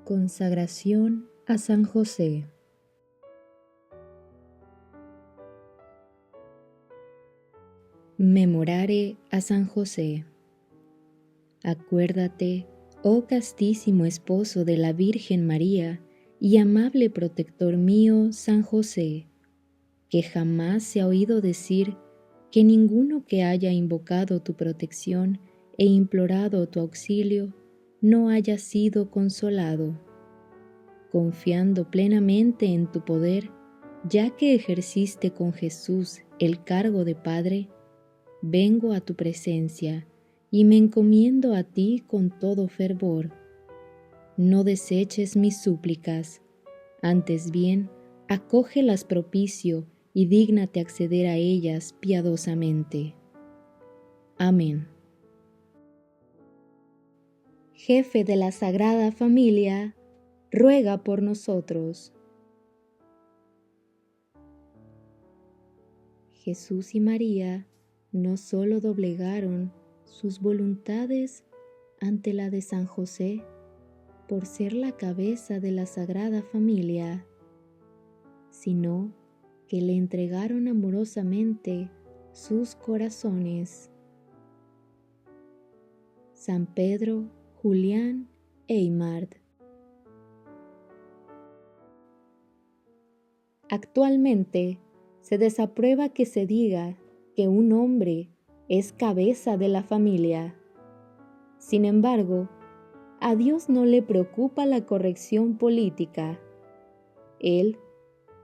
Consagración a San José. Memorare a San José. Acuérdate, oh castísimo esposo de la Virgen María y amable protector mío, San José, que jamás se ha oído decir que ninguno que haya invocado tu protección e implorado tu auxilio no haya sido consolado. Confiando plenamente en tu poder, ya que ejerciste con Jesús el cargo de Padre, vengo a tu presencia y me encomiendo a ti con todo fervor. No deseches mis súplicas, antes bien, acógelas propicio y dígnate acceder a ellas piadosamente. Amén. Jefe de la Sagrada Familia, ruega por nosotros. Jesús y María no solo doblegaron sus voluntades ante la de San José por ser la cabeza de la Sagrada Familia, sino que le entregaron amorosamente sus corazones. San Pedro, Julián e Imard. Actualmente se desaprueba que se diga que un hombre es cabeza de la familia. Sin embargo, a Dios no le preocupa la corrección política. Él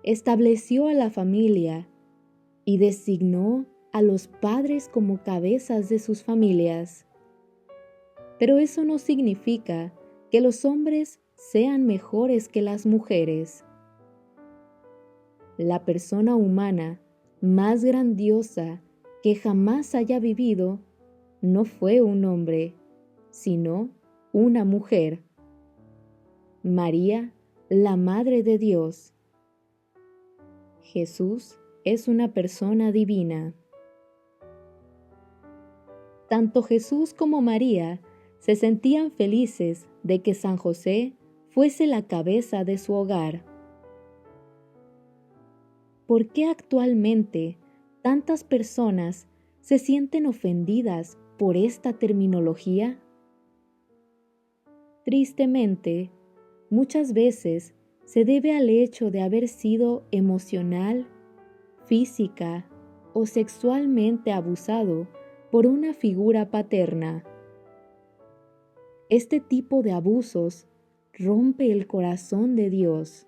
estableció a la familia y designó a los padres como cabezas de sus familias. Pero eso no significa que los hombres sean mejores que las mujeres. La persona humana más grandiosa que jamás haya vivido no fue un hombre, sino una mujer. María, la Madre de Dios. Jesús es una persona divina. Tanto Jesús como María se sentían felices de que San José fuese la cabeza de su hogar. ¿Por qué actualmente tantas personas se sienten ofendidas por esta terminología? Tristemente, muchas veces se debe al hecho de haber sido emocional, física o sexualmente abusado por una figura paterna. Este tipo de abusos rompe el corazón de Dios.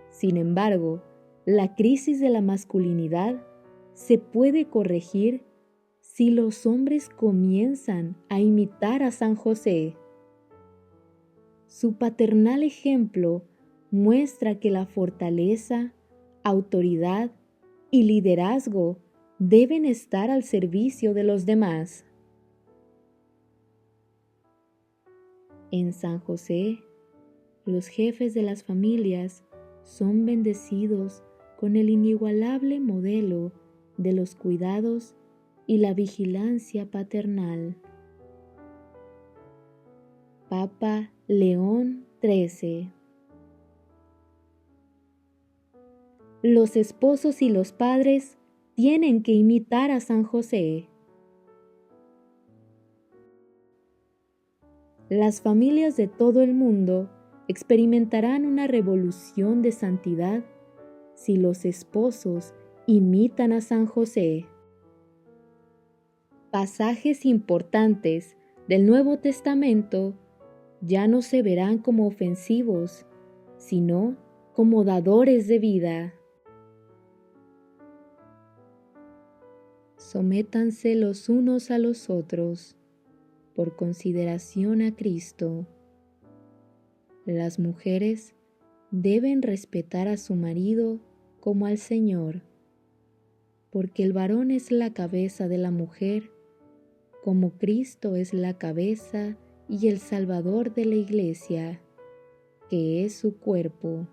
Sin embargo, la crisis de la masculinidad se puede corregir si los hombres comienzan a imitar a San José. Su paternal ejemplo muestra que la fortaleza, autoridad y liderazgo deben estar al servicio de los demás. En San José, los jefes de las familias son bendecidos con el inigualable modelo de los cuidados y la vigilancia paternal. Papa León XIII. Los esposos y los padres tienen que imitar a San José. Las familias de todo el mundo experimentarán una revolución de santidad si los esposos imitan a San José. Pasajes importantes del Nuevo Testamento ya no se verán como ofensivos, sino como dadores de vida. Sométanse los unos a los otros, por consideración a Cristo. Las mujeres deben respetar a su marido como al Señor, porque el varón es la cabeza de la mujer, como Cristo es la cabeza y el Salvador de la Iglesia, que es su cuerpo.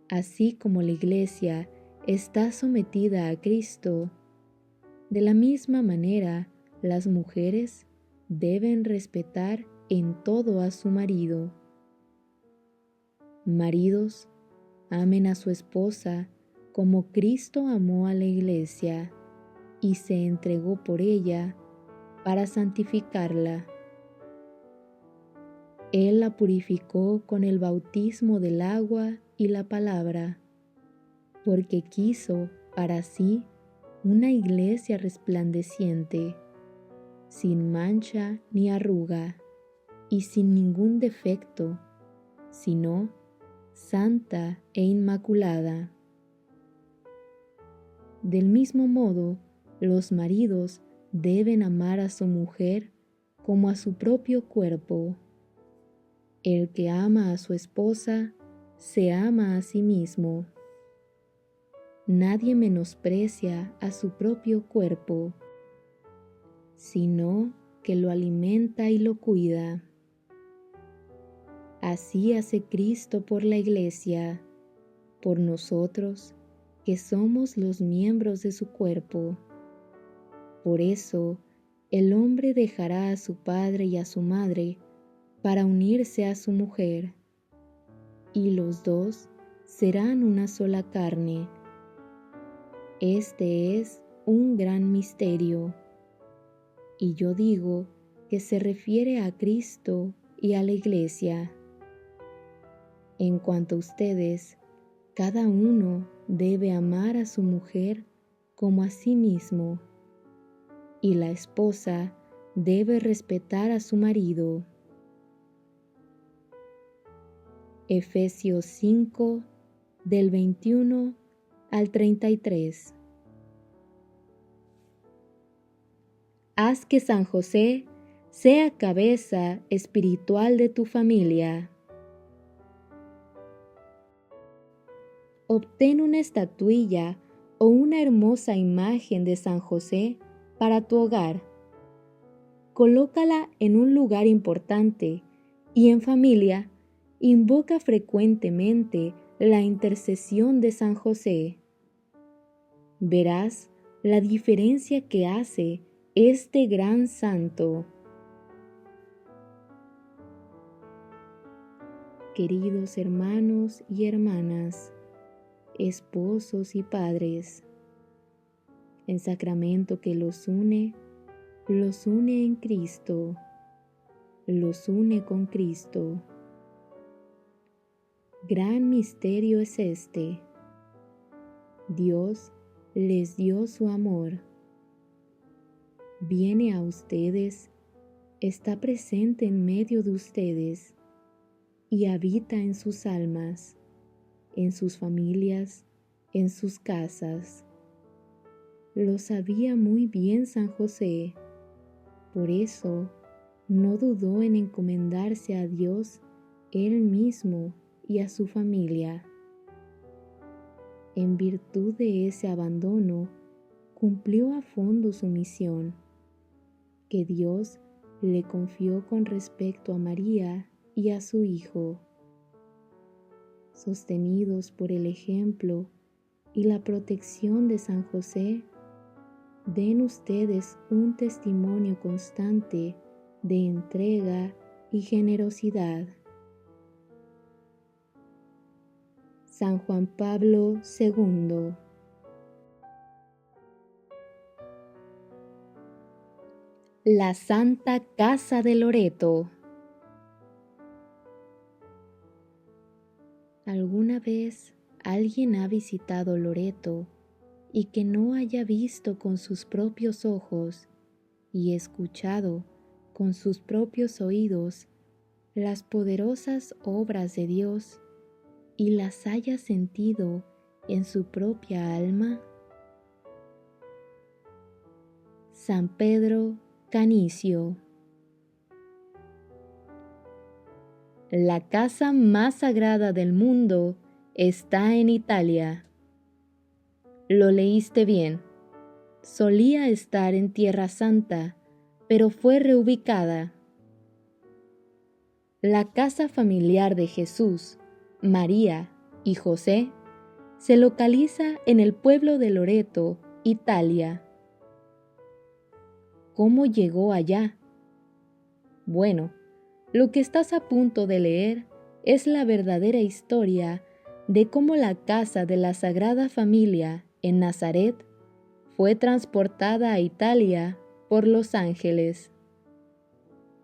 Así como la Iglesia está sometida a Cristo, de la misma manera las mujeres deben respetar en todo a su marido. Maridos, amen a su esposa como Cristo amó a la Iglesia y se entregó por ella para santificarla. Él la purificó con el bautismo del agua y la palabra, porque quiso para sí una iglesia resplandeciente, sin mancha ni arruga y sin ningún defecto, sino santa e inmaculada. Del mismo modo, los maridos deben amar a su mujer como a su propio cuerpo. El que ama a su esposa se ama a sí mismo. Nadie menosprecia a su propio cuerpo, sino que lo alimenta y lo cuida. Así hace Cristo por la Iglesia, por nosotros, que somos los miembros de su cuerpo. Por eso, el hombre dejará a su padre y a su madre para unirse a su mujer, y los dos serán una sola carne. Este es un gran misterio, y yo digo que se refiere a Cristo y a la Iglesia. En cuanto a ustedes, cada uno debe amar a su mujer como a sí mismo, y la esposa debe respetar a su marido. Efesios 5, del 21 al 33. Haz que San José sea cabeza espiritual de tu familia. Obtén una estatuilla o una hermosa imagen de San José para tu hogar. Colócala en un lugar importante y en familia invoca frecuentemente la intercesión de San José. Verás la diferencia que hace este gran santo. Queridos hermanos y hermanas, esposos y padres, el sacramento que los une en Cristo, los une con Cristo. Gran misterio es este. Dios les dio su amor. Viene a ustedes, está presente en medio de ustedes y habita en sus almas, en sus familias, en sus casas. Lo sabía muy bien San José, por eso no dudó en encomendarse a Dios él mismo y a su familia. En virtud de ese abandono, cumplió a fondo su misión, que Dios le confió con respecto a María y a su Hijo. Sostenidos por el ejemplo y la protección de San José, den ustedes un testimonio constante de entrega y generosidad. San Juan Pablo II. La Santa Casa de Loreto. ¿Alguna vez alguien ha visitado Loreto y que no haya visto con sus propios ojos y escuchado con sus propios oídos las poderosas obras de Dios y las haya sentido en su propia alma? San Pedro Canicio. La casa más sagrada del mundo está en Italia. Lo leíste bien. Solía estar en Tierra Santa, pero fue reubicada. La casa familiar de Jesús, María y José se localiza en el pueblo de Loreto, Italia. ¿Cómo llegó allá? Bueno, Lo que estás a punto de leer es la verdadera historia de cómo la casa de la Sagrada Familia en Nazaret fue transportada a Italia por los ángeles.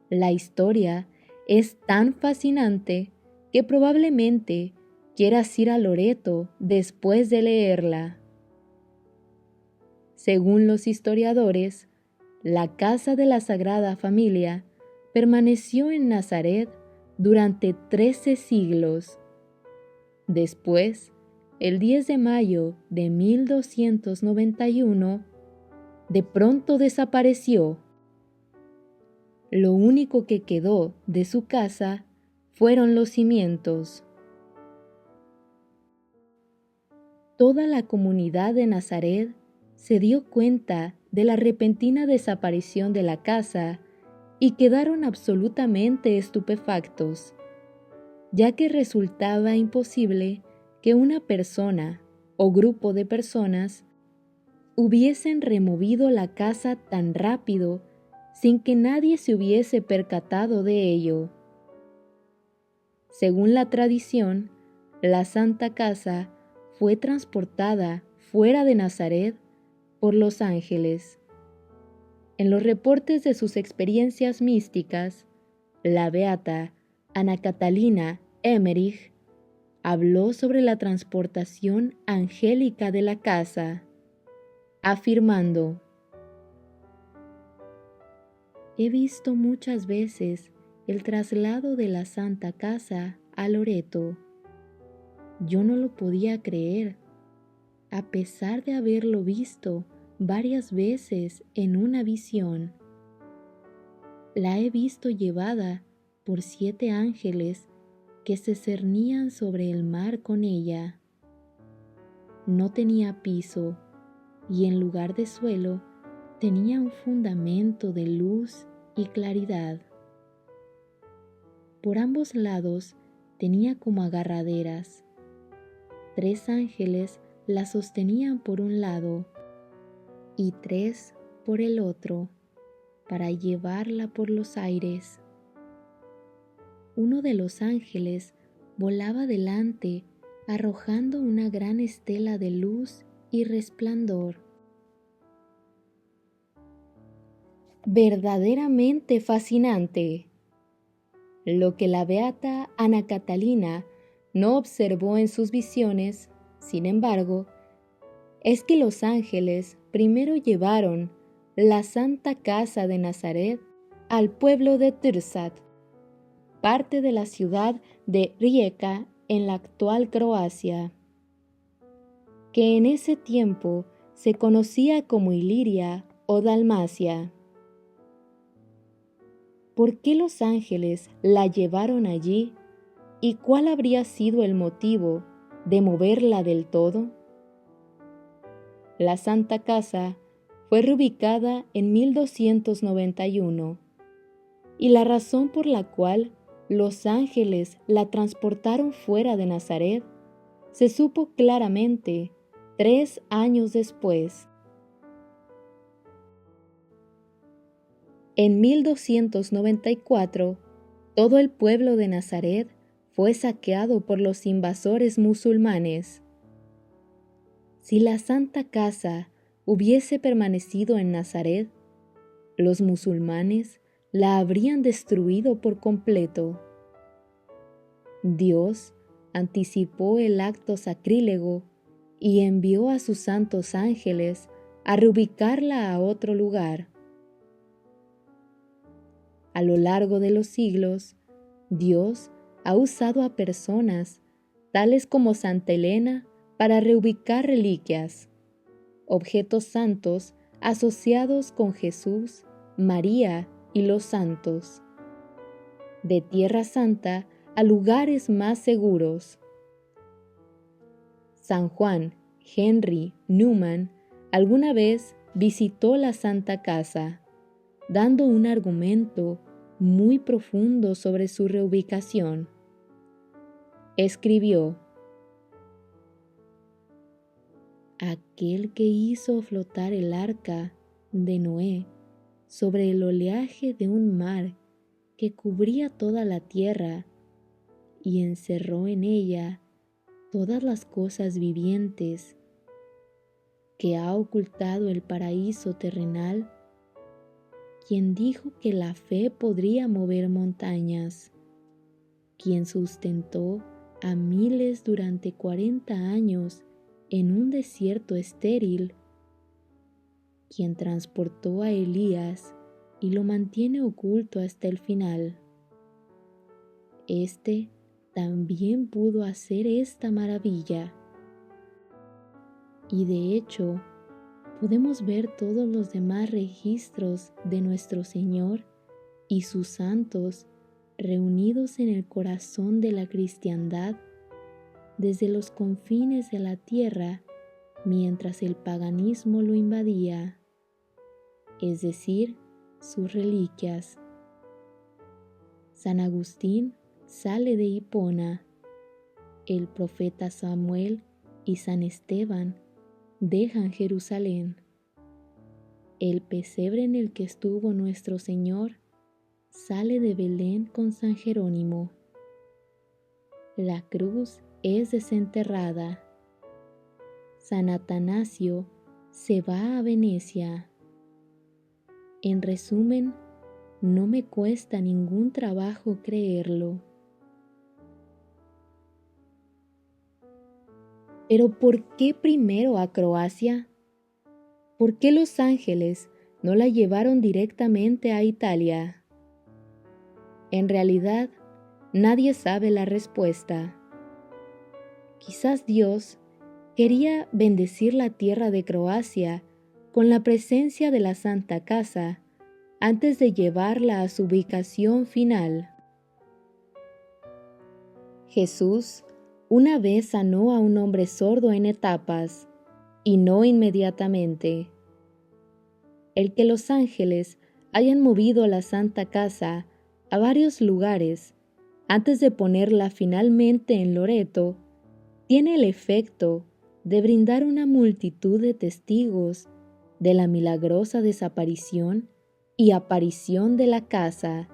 La historia es tan fascinante que probablemente quieras ir a Loreto después de leerla. Según los historiadores, la casa de la Sagrada Familia permaneció en Nazaret durante 13 siglos. Después, el 10 de mayo de 1291, de pronto desapareció. Lo único que quedó de su casa fueron los cimientos. Toda la comunidad de Nazaret se dio cuenta de la repentina desaparición de la casa y quedaron absolutamente estupefactos, ya que resultaba imposible que una persona o grupo de personas hubiesen removido la casa tan rápido sin que nadie se hubiese percatado de ello. Según la tradición, la Santa Casa fue transportada fuera de Nazaret por los ángeles. En los reportes de sus experiencias místicas, la beata Ana Catalina Emmerich habló sobre la transportación angélica de la casa, afirmando: «He visto muchas veces el traslado de la Santa Casa a Loreto. Yo no lo podía creer, a pesar de haberlo visto varias veces en una visión. La he visto llevada por 7 ángeles que se cernían sobre el mar con ella. No tenía piso y en lugar de suelo tenía un fundamento de luz y claridad. Por ambos lados tenía como agarraderas. 3 ángeles la sostenían por un lado y 3 por el otro para llevarla por los aires. Uno de los ángeles volaba delante, arrojando una gran estela de luz y resplandor. Verdaderamente fascinante. Lo que la beata Ana Catalina no observó en sus visiones, sin embargo, es que los ángeles primero llevaron la Santa Casa de Nazaret al pueblo de Trsat, parte de la ciudad de Rijeka en la actual Croacia, que en ese tiempo se conocía como Iliria o Dalmacia. ¿Por qué los ángeles la llevaron allí y cuál habría sido el motivo de moverla del todo? La Santa Casa fue reubicada en 1291 y la razón por la cual los ángeles la transportaron fuera de Nazaret se supo claramente 3 años después. En 1294, todo el pueblo de Nazaret fue saqueado por los invasores musulmanes. Si la Santa Casa hubiese permanecido en Nazaret, los musulmanes la habrían destruido por completo. Dios anticipó el acto sacrílego y envió a sus santos ángeles a reubicarla a otro lugar. A lo largo de los siglos, Dios ha usado a personas, tales como Santa Elena, para reubicar reliquias, objetos santos asociados con Jesús, María y los santos, de Tierra Santa a lugares más seguros. San Juan Henry Newman alguna vez visitó la Santa Casa, dando un argumento muy profundo sobre su reubicación. Escribió: «Aquel que hizo flotar el arca de Noé sobre el oleaje de un mar que cubría toda la tierra y encerró en ella todas las cosas vivientes, que ha ocultado el paraíso terrenal, quien dijo que la fe podría mover montañas, quien sustentó a miles durante 40 años en un desierto estéril, quien transportó a Elías y lo mantiene oculto hasta el final. Este también pudo hacer esta maravilla. Y de hecho, podemos ver todos los demás registros de nuestro Señor y sus santos reunidos en el corazón de la cristiandad desde los confines de la tierra mientras el paganismo lo invadía, es decir, sus reliquias. San Agustín sale de Hipona, el profeta Samuel y San Esteban dejan Jerusalén. El pesebre en el que estuvo nuestro Señor sale de Belén con San Jerónimo. La cruz es desenterrada. San Atanasio se va a Venecia. En resumen, no me cuesta ningún trabajo creerlo. Pero ¿por qué primero a Croacia? ¿Por qué los ángeles no la llevaron directamente a Italia? En realidad, nadie sabe la respuesta. Quizás Dios quería bendecir la tierra de Croacia con la presencia de la Santa Casa antes de llevarla a su ubicación final. Jesús una vez sanó a un hombre sordo en etapas, y no inmediatamente. El que los ángeles hayan movido la Santa Casa a varios lugares antes de ponerla finalmente en Loreto, tiene el efecto de brindar una multitud de testigos de la milagrosa desaparición y aparición de la casa.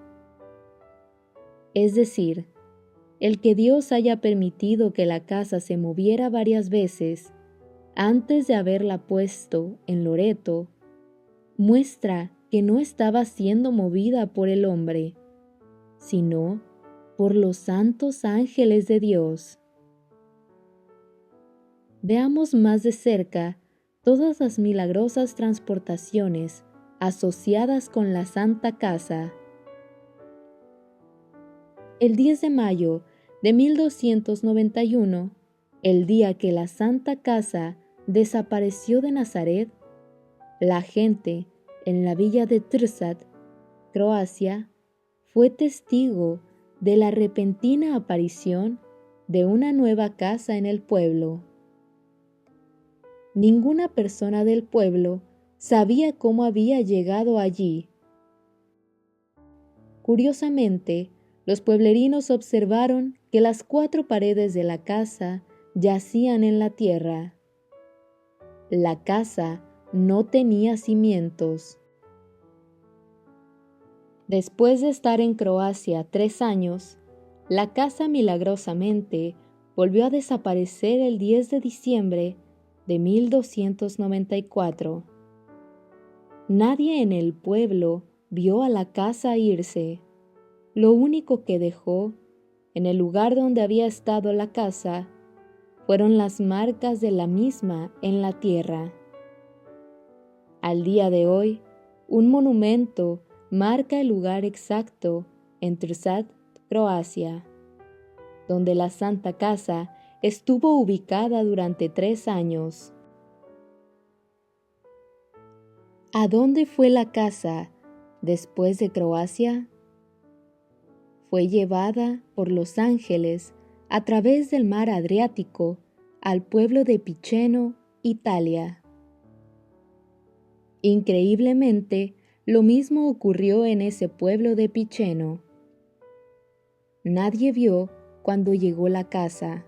Es decir, el que Dios haya permitido que la casa se moviera varias veces antes de haberla puesto en Loreto, muestra que no estaba siendo movida por el hombre, sino por los santos ángeles de Dios. Veamos más de cerca todas las milagrosas transportaciones asociadas con la Santa Casa. El 10 de mayo de 1291, el día que la Santa Casa desapareció de Nazaret, la gente en la villa de Trčac, Croacia, fue testigo de la repentina aparición de una nueva casa en el pueblo. Ninguna persona del pueblo sabía cómo había llegado allí. Curiosamente, los pueblerinos observaron que las 4 paredes de la casa yacían en la tierra. La casa no tenía cimientos. Después de estar en Croacia 3 años, la casa milagrosamente volvió a desaparecer el 10 de diciembre de 1294. Nadie en el pueblo vio a la casa irse. Lo único que dejó, en el lugar donde había estado la casa, fueron las marcas de la misma en la tierra. Al día de hoy, un monumento marca el lugar exacto en Trčac, Croacia, donde la Santa Casa estuvo ubicada durante 3 años. ¿A dónde fue la casa después de Croacia? Fue llevada por los ángeles a través del mar Adriático al pueblo de Piceno, Italia. Increíblemente, lo mismo ocurrió en ese pueblo de Piceno. Nadie vio cuando llegó la casa,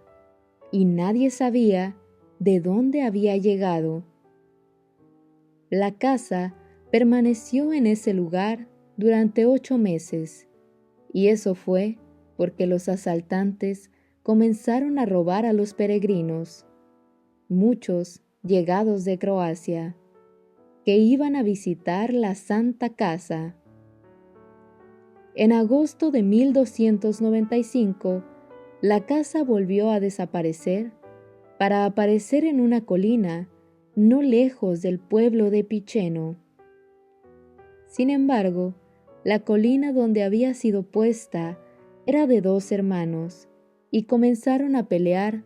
y nadie sabía de dónde había llegado. La casa permaneció en ese lugar durante 8 meses, y eso fue porque los asaltantes comenzaron a robar a los peregrinos, muchos llegados de Croacia, que iban a visitar la Santa Casa. En agosto de 1295, la casa volvió a desaparecer para aparecer en una colina no lejos del pueblo de Piceno. Sin embargo, la colina donde había sido puesta era de 2 hermanos y comenzaron a pelear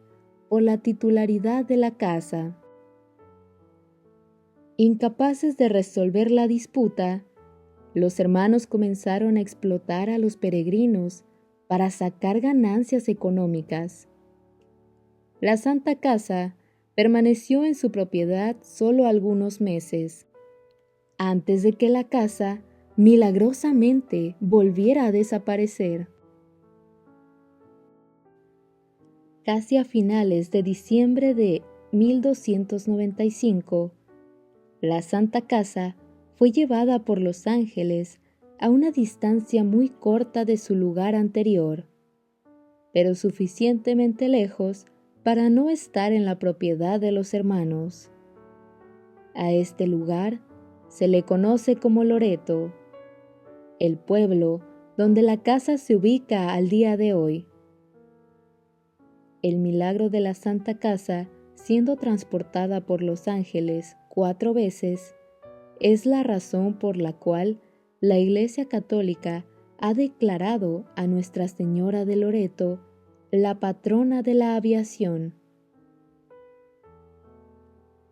por la titularidad de la casa. Incapaces de resolver la disputa, los hermanos comenzaron a explotar a los peregrinos para sacar ganancias económicas. La Santa Casa permaneció en su propiedad solo algunos meses, antes de que la casa milagrosamente volviera a desaparecer. Casi a finales de diciembre de 1295, la Santa Casa fue llevada por los ángeles a una distancia muy corta de su lugar anterior, pero suficientemente lejos para no estar en la propiedad de los hermanos. A este lugar se le conoce como Loreto, el pueblo donde la casa se ubica al día de hoy. El milagro de la Santa Casa, siendo transportada por los ángeles 4 veces, es la razón por la cual la Iglesia Católica ha declarado a Nuestra Señora de Loreto la patrona de la aviación.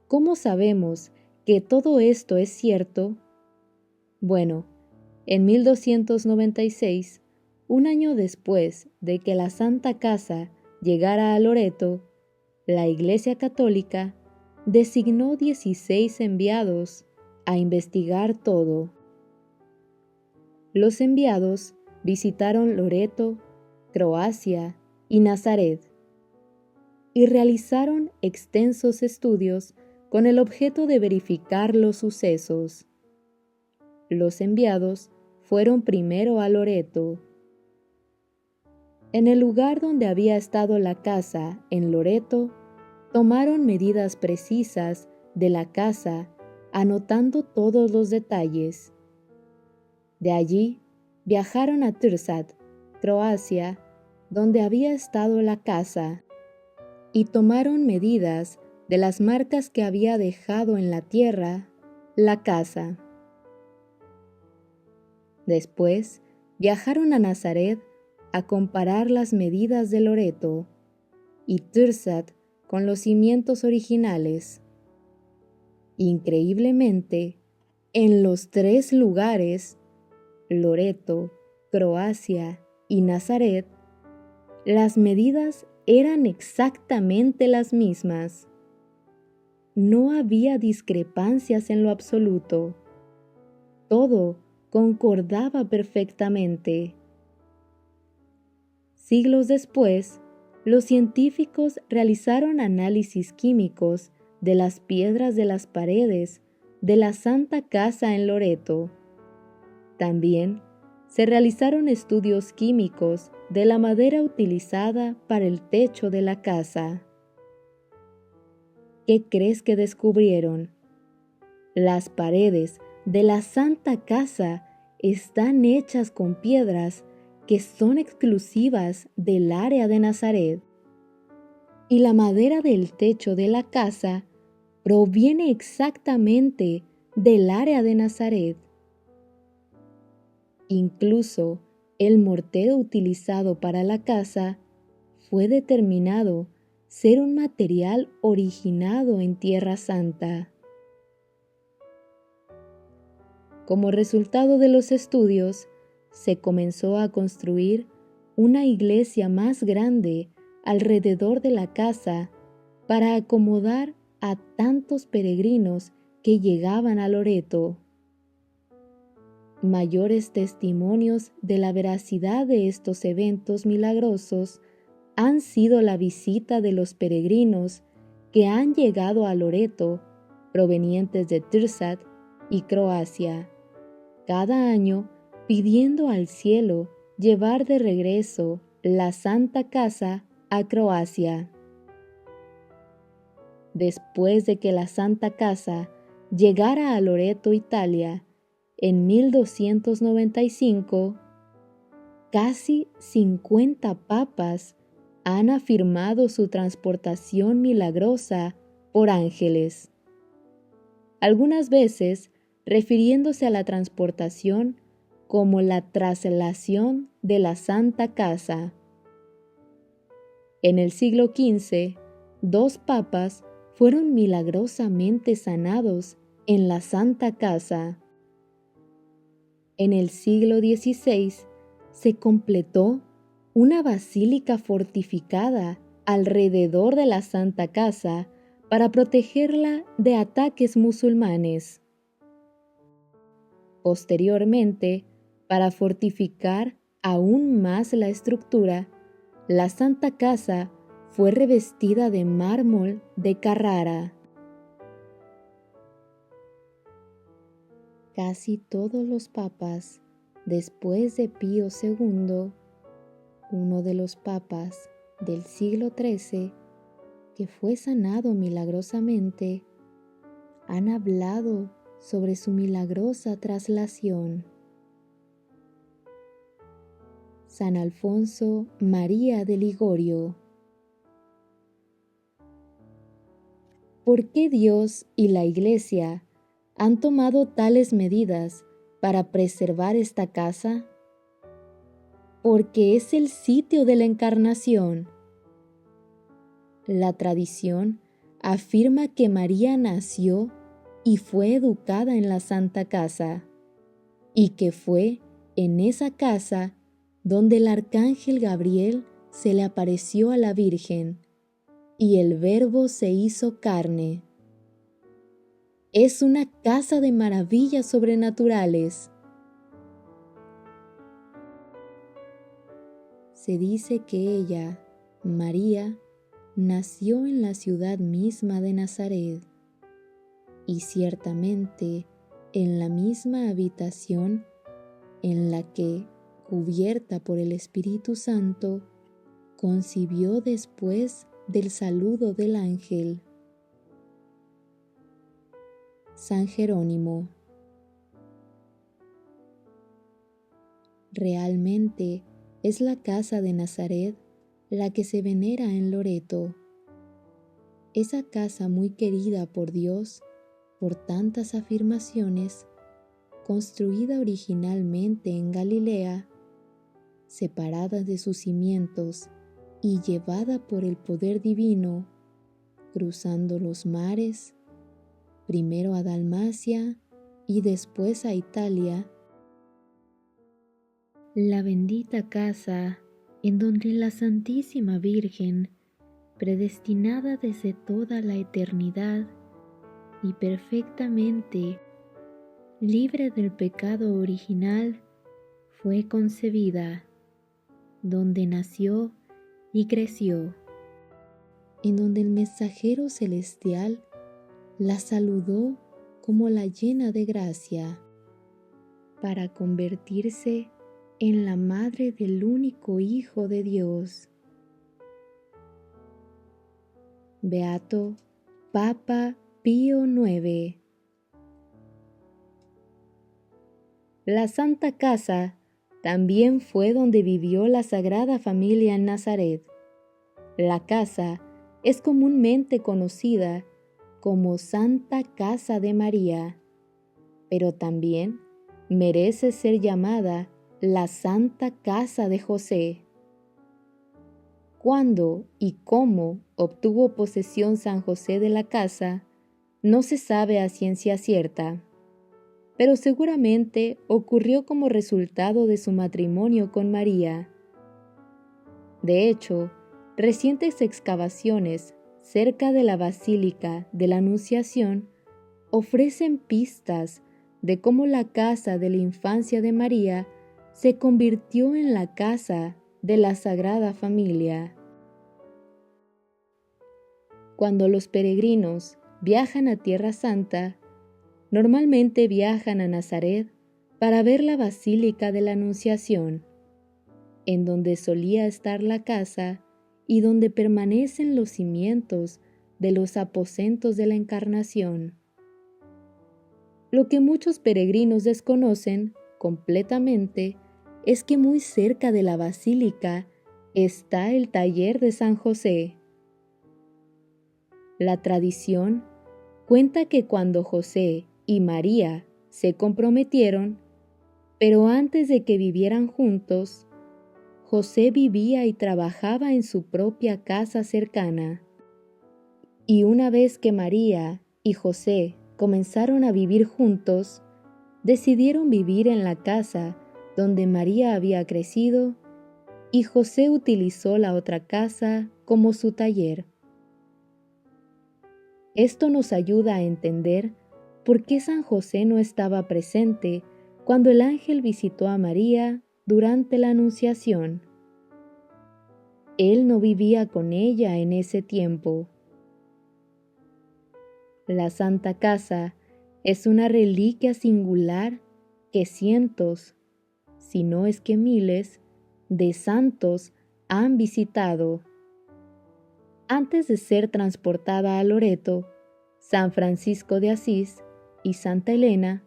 ¿Cómo sabemos que todo esto es cierto? Bueno, en 1296, un año después de que la Santa Casa llegara a Loreto, la Iglesia Católica designó 16 enviados a investigar todo. Los enviados visitaron Loreto, Croacia y Nazaret, y realizaron extensos estudios con el objeto de verificar los sucesos. Los enviados fueron primero a Loreto. En el lugar donde había estado la casa, en Loreto, tomaron medidas precisas de la casa, anotando todos los detalles. De allí viajaron a Trsac, Croacia, donde había estado la casa, y tomaron medidas de las marcas que había dejado en la tierra la casa. Después viajaron a Nazaret a comparar las medidas de Loreto y Trsac con los cimientos originales. Increíblemente, en los 3 lugares, Loreto, Croacia y Nazaret, las medidas eran exactamente las mismas. No había discrepancias en lo absoluto. Todo concordaba perfectamente. Siglos después, los científicos realizaron análisis químicos de las piedras de las paredes de la Santa Casa en Loreto. También se realizaron estudios químicos de la madera utilizada para el techo de la casa. ¿Qué crees que descubrieron? Las paredes de la Santa Casa están hechas con piedras que son exclusivas del área de Nazaret, y la madera del techo de la casa proviene exactamente del área de Nazaret. Incluso el mortero utilizado para la casa fue determinado ser un material originado en Tierra Santa. Como resultado de los estudios, se comenzó a construir una iglesia más grande alrededor de la casa para acomodar a tantos peregrinos que llegaban a Loreto. Mayores testimonios de la veracidad de estos eventos milagrosos han sido la visita de los peregrinos que han llegado a Loreto, provenientes de Trsac y Croacia, cada año pidiendo al cielo llevar de regreso la Santa Casa a Croacia. Después de que la Santa Casa llegara a Loreto, Italia, en 1295, casi 50 papas han afirmado su transportación milagrosa por ángeles, algunas veces refiriéndose a la transportación como la traslación de la Santa Casa. En el siglo XV, 2 papas fueron milagrosamente sanados en la Santa Casa. En el siglo XVI se completó una basílica fortificada alrededor de la Santa Casa para protegerla de ataques musulmanes. Posteriormente, para fortificar aún más la estructura, la Santa Casa fue revestida de mármol de Carrara. Casi todos los papas, después de Pío II, uno de los papas del siglo XIII, que fue sanado milagrosamente, han hablado sobre su milagrosa traslación. San Alfonso María de Ligorio. ¿Por qué Dios y la Iglesia han tomado tales medidas para preservar esta casa? Porque es el sitio de la Encarnación. La tradición afirma que María nació y fue educada en la Santa Casa, y que fue en esa casa donde el arcángel Gabriel se le apareció a la Virgen, y el Verbo se hizo carne. Es una casa de maravillas sobrenaturales. Se dice que ella, María, nació en la ciudad misma de Nazaret, y ciertamente en la misma habitación en la que, cubierta por el Espíritu Santo, concibió después del saludo del ángel. San Jerónimo. Realmente es la casa de Nazaret la que se venera en Loreto, esa casa muy querida por Dios por tantas afirmaciones, construida originalmente en Galilea, separada de sus cimientos y llevada por el poder divino, cruzando los mares, primero a Dalmacia y después a Italia, la bendita casa en donde la Santísima Virgen, predestinada desde toda la eternidad y perfectamente libre del pecado original, fue concebida, donde nació y creció, en donde el mensajero celestial la saludó como la llena de gracia, para convertirse en la madre del único Hijo de Dios. Beato Papa Pío IX. La Santa Casa también fue donde vivió la Sagrada Familia en Nazaret. La casa es comúnmente conocida como Santa Casa de María, pero también merece ser llamada la Santa Casa de José. ¿Cuándo y cómo obtuvo posesión San José de la casa? No se sabe a ciencia cierta, pero seguramente ocurrió como resultado de su matrimonio con María. De hecho, recientes excavaciones cerca de la Basílica de la Anunciación ofrecen pistas de cómo la casa de la infancia de María se convirtió en la casa de la Sagrada Familia. Cuando los peregrinos viajan a Tierra Santa, normalmente viajan a Nazaret para ver la Basílica de la Anunciación. en donde solía estar la casa y donde permanecen los cimientos de los aposentos de la Encarnación. Lo que muchos peregrinos desconocen completamente es que muy cerca de la basílica está el taller de San José. La tradición cuenta que cuando José y María se comprometieron, pero antes de que vivieran juntos, José vivía y trabajaba en su propia casa cercana. Y una vez que María y José comenzaron a vivir juntos, decidieron vivir en la casa donde María había crecido y José utilizó la otra casa como su taller. Esto nos ayuda a entender por qué San José no estaba presente cuando el ángel visitó a María durante la Anunciación. Él no vivía con ella en ese tiempo. La Santa Casa es una reliquia singular que cientos, si no es que miles, de santos han visitado. Antes de ser transportada a Loreto, San Francisco de Asís y Santa Elena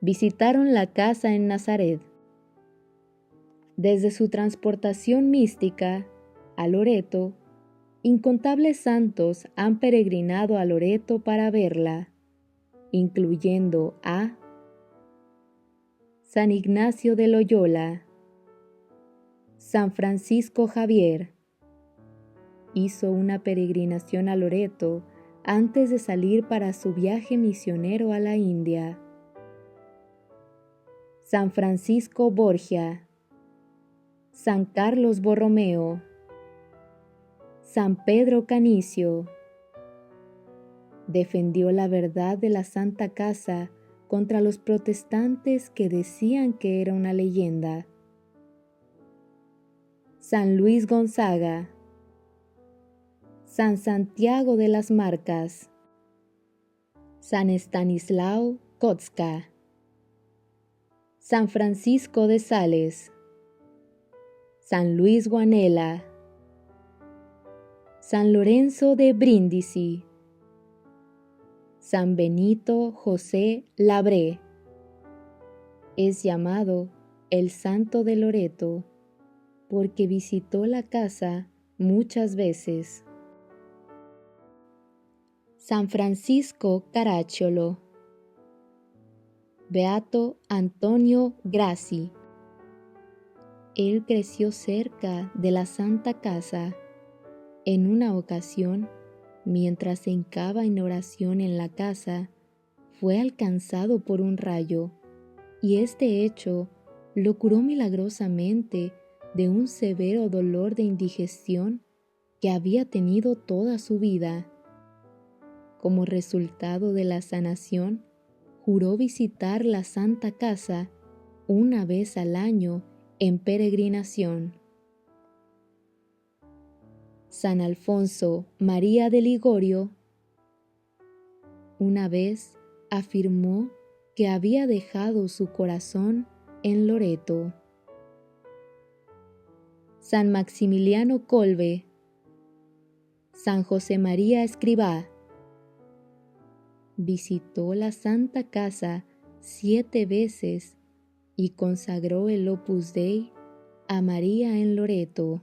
visitaron la casa en Nazaret. Desde su transportación mística a Loreto, incontables santos han peregrinado a Loreto para verla, incluyendo a San Ignacio de Loyola, San Francisco Javier. Hizo una peregrinación a Loreto antes de salir para su viaje misionero a la India. San Francisco Borgia, San Carlos Borromeo, San Pedro Canicio. Defendió la verdad de la Santa Casa contra los protestantes que decían que era una leyenda. San Luis Gonzaga, San Santiago de las Marcas, San Estanislao Kotska, San Francisco de Sales, San Luis Guanela, San Lorenzo de Brindisi, San Benito José Labré. Es llamado el Santo de Loreto porque visitó la casa muchas veces. San Francisco Caracciolo, Beato Antonio Grassi. Él creció cerca de la Santa Casa. En una ocasión, mientras se hincaba en oración en la casa, fue alcanzado por un rayo, y este hecho lo curó milagrosamente de un severo dolor de indigestión que había tenido toda su vida. Como resultado de la sanación, juró visitar la Santa Casa una vez al año en peregrinación. San Alfonso María de Ligorio una vez afirmó que había dejado su corazón en Loreto. San Maximiliano Kolbe, San José María Escrivá. Visitó la Santa Casa 7 veces y consagró el Opus Dei a María en Loreto.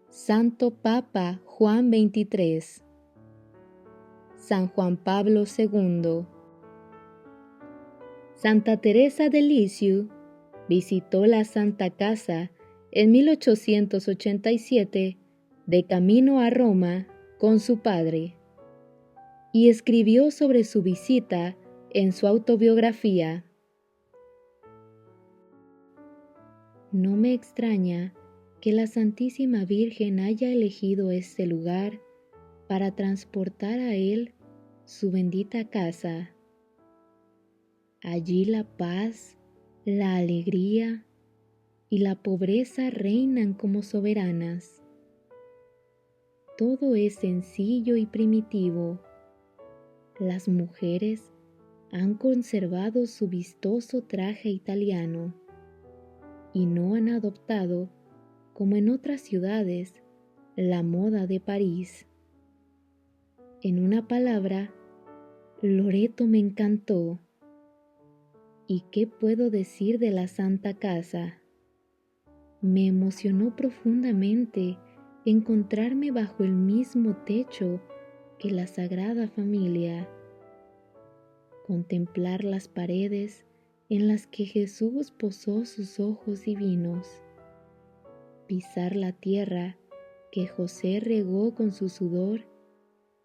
Santo Papa Juan XXIII, San Juan Pablo II. Santa Teresa de Lisieux visitó la Santa Casa en 1887 de camino a Roma con su padre y escribió sobre su visita en su autobiografía. No me extraña que la Santísima Virgen haya elegido este lugar para transportar a él su bendita casa. Allí la paz, la alegría y la pobreza reinan como soberanas. Todo es sencillo y primitivo. Las mujeres han conservado su vistoso traje italiano. y no han adoptado, como en otras ciudades, la moda de París. En una palabra, Loreto me encantó. ¿Y qué puedo decir de la Santa Casa? Me emocionó profundamente encontrarme bajo el mismo techo que la Sagrada Familia, contemplar las paredes en las que Jesús posó sus ojos divinos, pisar la tierra que José regó con su sudor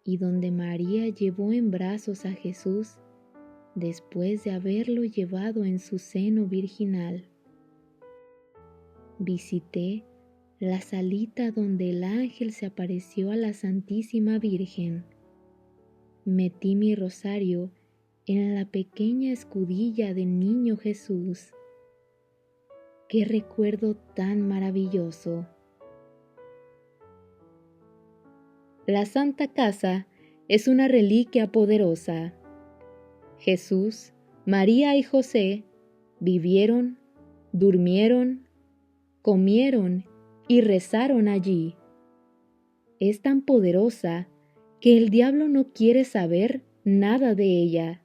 y donde María llevó en brazos a Jesús después de haberlo llevado en su seno virginal. Visité la salita donde el ángel se apareció a la Santísima Virgen. Metí mi rosario en la pequeña escudilla del niño Jesús. ¡Qué recuerdo tan maravilloso! La Santa Casa es una reliquia poderosa. Jesús, María y José vivieron, durmieron, comieron y rezaron allí. Es tan poderosa que el diablo no quiere saber nada de ella.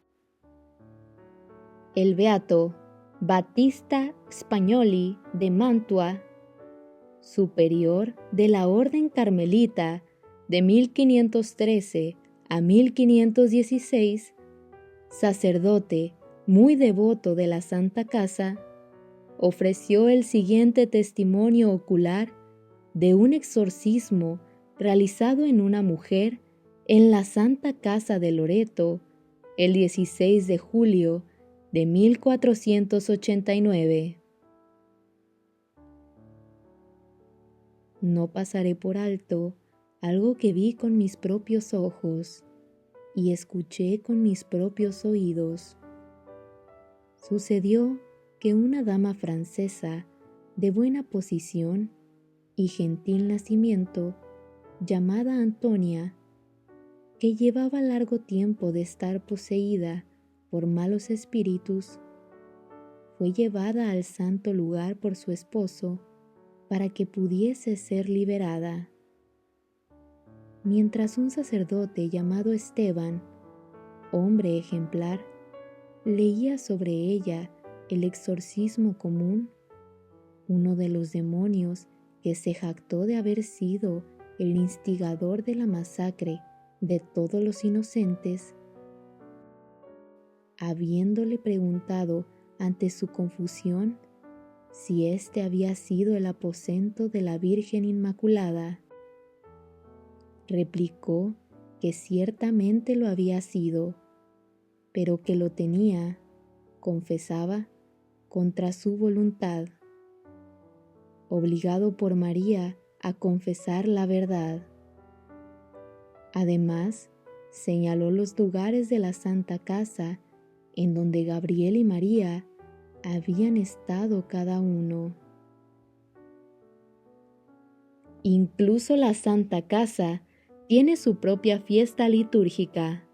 El beato Battista Spagnoli de Mantua, superior de la Orden Carmelita de 1513 a 1516, sacerdote muy devoto de la Santa Casa, ofreció el siguiente testimonio ocular de un exorcismo realizado en una mujer en la Santa Casa de Loreto el 16 de julio de 1489. No pasaré por alto algo que vi con mis propios ojos y escuché con mis propios oídos. Sucedió que una dama francesa de buena posición y gentil nacimiento, llamada Antonia, que llevaba largo tiempo de estar poseída por malos espíritus, fue llevada al santo lugar por su esposo para que pudiese ser liberada. Mientras un sacerdote llamado Esteban, hombre ejemplar, leía sobre ella el exorcismo común, uno de los demonios que se jactó de haber sido el instigador de la masacre de todos los inocentes, habiéndole preguntado ante su confusión si éste había sido el aposento de la Virgen Inmaculada, replicó que ciertamente lo había sido, pero que lo tenía, confesaba, contra su voluntad, obligado por María a confesar la verdad. Además, señaló los lugares de la Santa Casa en donde Gabriel y María habían estado cada uno. Incluso la Santa Casa tiene su propia fiesta litúrgica.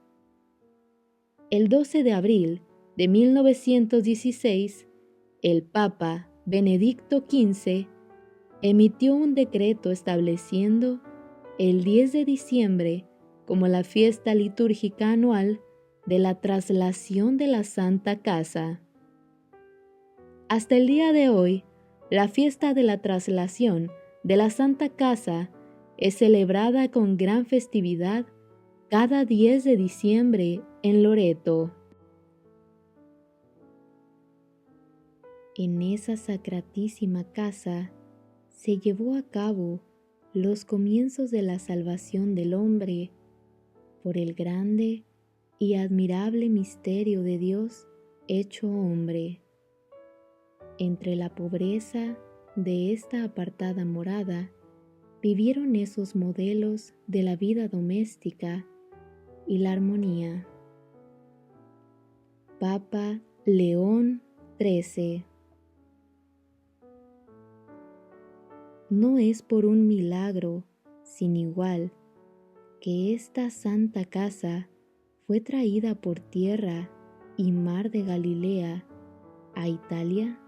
El 12 de abril de 1916, el Papa Benedicto XV emitió un decreto estableciendo el 10 de diciembre como la fiesta litúrgica anual de la traslación de la Santa Casa. Hasta el día de hoy, la fiesta de la traslación de la Santa Casa es celebrada con gran festividad cada 10 de diciembre en Loreto. En esa sacratísima casa se llevó a cabo los comienzos de la salvación del hombre por el grande y admirable misterio de Dios hecho hombre. Entre la pobreza de esta apartada morada vivieron esos modelos de la vida doméstica y la armonía. Papa León XIII. No es por un milagro sin igual que esta Santa Casa fue traída por tierra y mar de Galilea a Italia.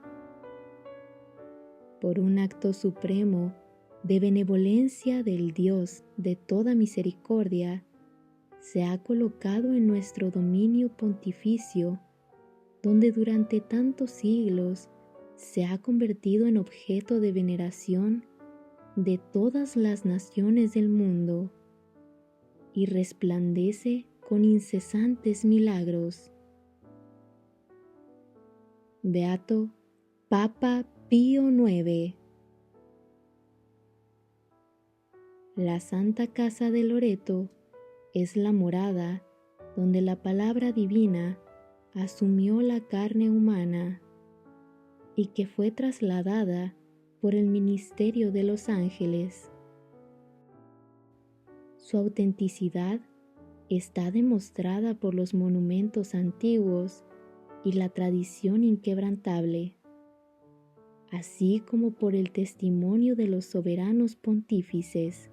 por un acto supremo de benevolencia del Dios de toda misericordia, se ha colocado en nuestro dominio pontificio, donde durante tantos siglos se ha convertido en objeto de veneración de todas las naciones del mundo y resplandece con incesantes milagros. Beato Papa Pío IX. La Santa Casa de Loreto es la morada donde la palabra divina asumió la carne humana y que fue trasladada por el ministerio de los ángeles. Su autenticidad está demostrada por los monumentos antiguos y la tradición inquebrantable, así como por el testimonio de los soberanos pontífices,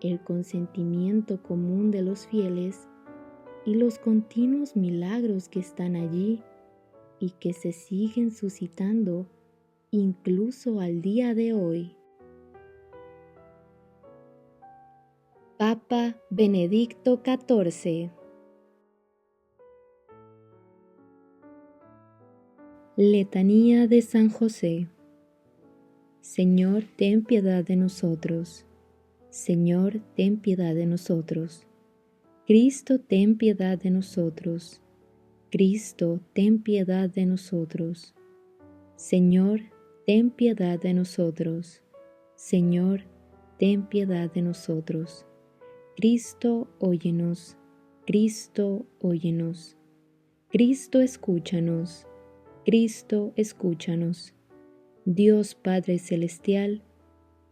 el consentimiento común de los fieles y los continuos milagros que están allí y que se siguen suscitando incluso al día de hoy. Papa Benedicto XIV. Letanía de San José. Señor, ten piedad de nosotros. Señor, ten piedad de nosotros. Cristo, ten piedad de nosotros. Cristo, ten piedad de nosotros. Señor, ten piedad de nosotros. Señor, ten piedad de nosotros. Cristo, óyenos. Cristo, óyenos. Cristo, escúchanos. Cristo, escúchanos. Dios Padre Celestial,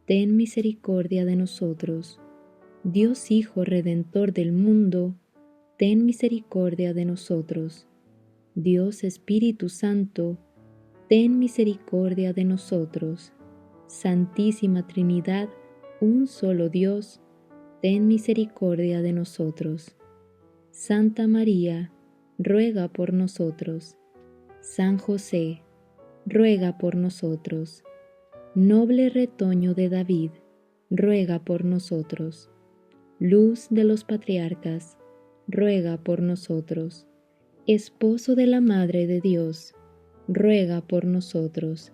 ten misericordia de nosotros. Dios Hijo Redentor del mundo, ten misericordia de nosotros. Dios Espíritu Santo, ten misericordia de nosotros. Santísima Trinidad, un solo Dios, ten misericordia de nosotros. Santa María, ruega por nosotros. San José, ruega por nosotros. Noble retoño de David, ruega por nosotros. Luz de los patriarcas, ruega por nosotros. Esposo de la Madre de Dios, ruega por nosotros.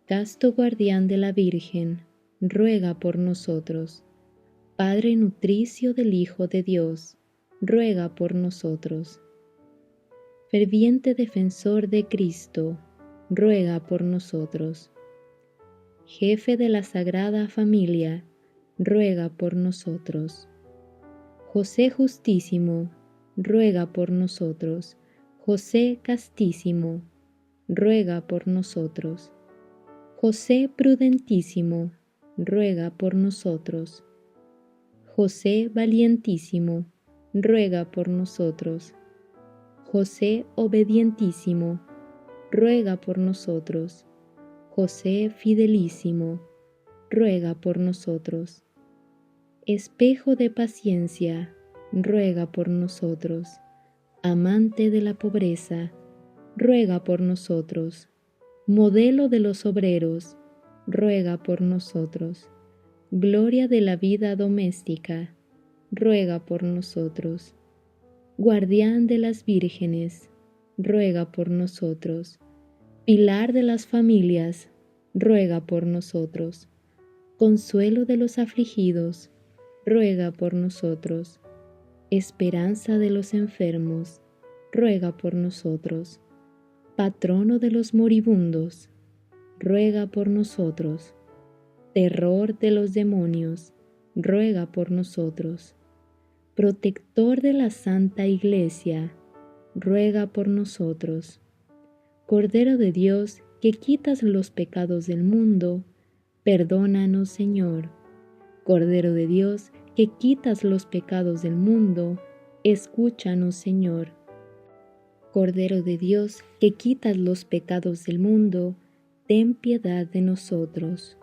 Casto guardián de la Virgen, ruega por nosotros. Padre nutricio del Hijo de Dios, ruega por nosotros. Ferviente defensor de Cristo, ruega por nosotros. Jefe de la Sagrada Familia, ruega por nosotros. José Justísimo, ruega por nosotros. José Castísimo, ruega por nosotros. José Prudentísimo, ruega por nosotros. José Valientísimo, ruega por nosotros. José Obedientísimo, ruega por nosotros. José Fidelísimo, ruega por nosotros. Espejo de paciencia, ruega por nosotros. Amante de la pobreza, ruega por nosotros. Modelo de los obreros, ruega por nosotros. Gloria de la vida doméstica, ruega por nosotros. Guardián de las vírgenes, ruega por nosotros. Pilar de las familias, ruega por nosotros. Consuelo de los afligidos, ruega por nosotros. Esperanza de los enfermos, ruega por nosotros. Patrono de los moribundos, ruega por nosotros. Terror de los demonios, ruega por nosotros. Protector de la Santa Iglesia, ruega por nosotros. Cordero de Dios, que quitas los pecados del mundo, perdónanos, Señor. Cordero de Dios, que quitas los pecados del mundo, escúchanos, Señor. Cordero de Dios, que quitas los pecados del mundo, ten piedad de nosotros.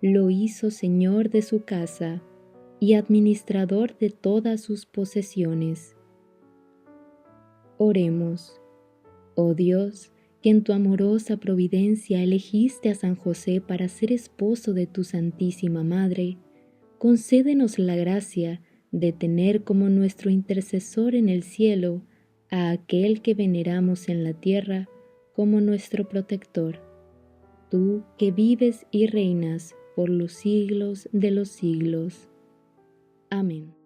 Lo hizo Señor de su casa y administrador de todas sus posesiones. Oremos. Oh Dios, que en tu amorosa providencia elegiste a San José para ser esposo de tu Santísima Madre, concédenos la gracia de tener como nuestro intercesor en el cielo a aquel que veneramos en la tierra como nuestro protector. Tú que vives y reinas por los siglos de los siglos. Amén.